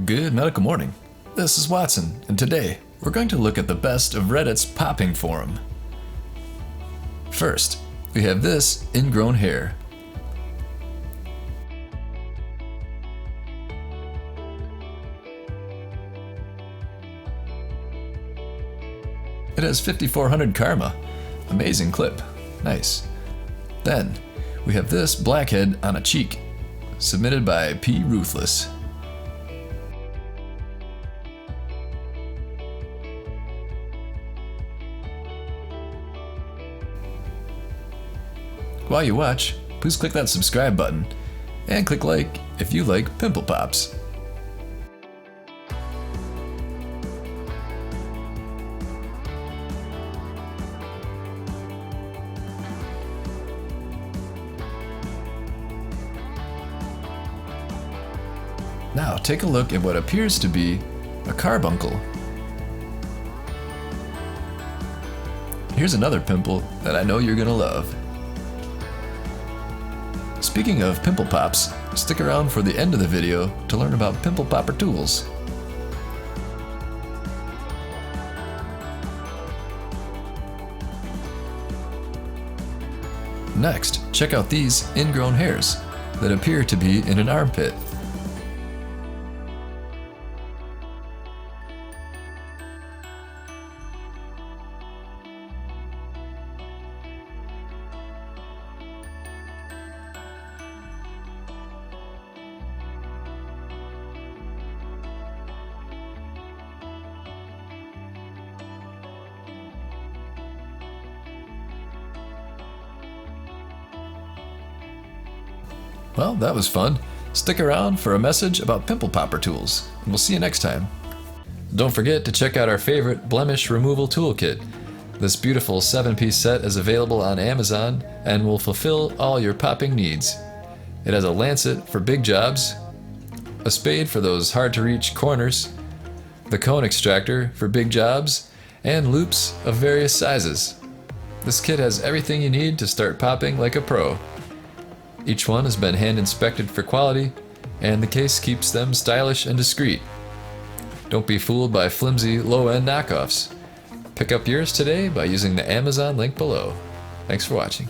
Good medical morning. This is Watson, and today we're going to look at the best of Reddit's popping forum. First, we have this ingrown hair. It has 5400 karma. Amazing clip. Nice. Then, we have this blackhead on a cheek, submitted by P. Ruthless. While you watch, please click that subscribe button, and click like if you like pimple pops. Now take a look at what appears to be a carbuncle. Here's another pimple that I know you're gonna love. Speaking of pimple pops, stick around for the end of the video to learn about pimple popper tools. Next, check out these ingrown hairs that appear to be in an armpit. Well, that was fun. Stick around for a message about pimple popper tools, and we'll see you next time. Don't forget to check out our favorite blemish removal toolkit. This beautiful 7-piece set is available on Amazon and will fulfill all your popping needs. It has a lancet for big jobs, a spade for those hard-to-reach corners, the cone extractor for big jobs, and loops of various sizes. This kit has everything you need to start popping like a pro. Each one has been hand inspected for quality, and the case keeps them stylish and discreet. Don't be fooled by flimsy, low-end knockoffs. Pick up yours today by using the Amazon link below. Thanks for watching.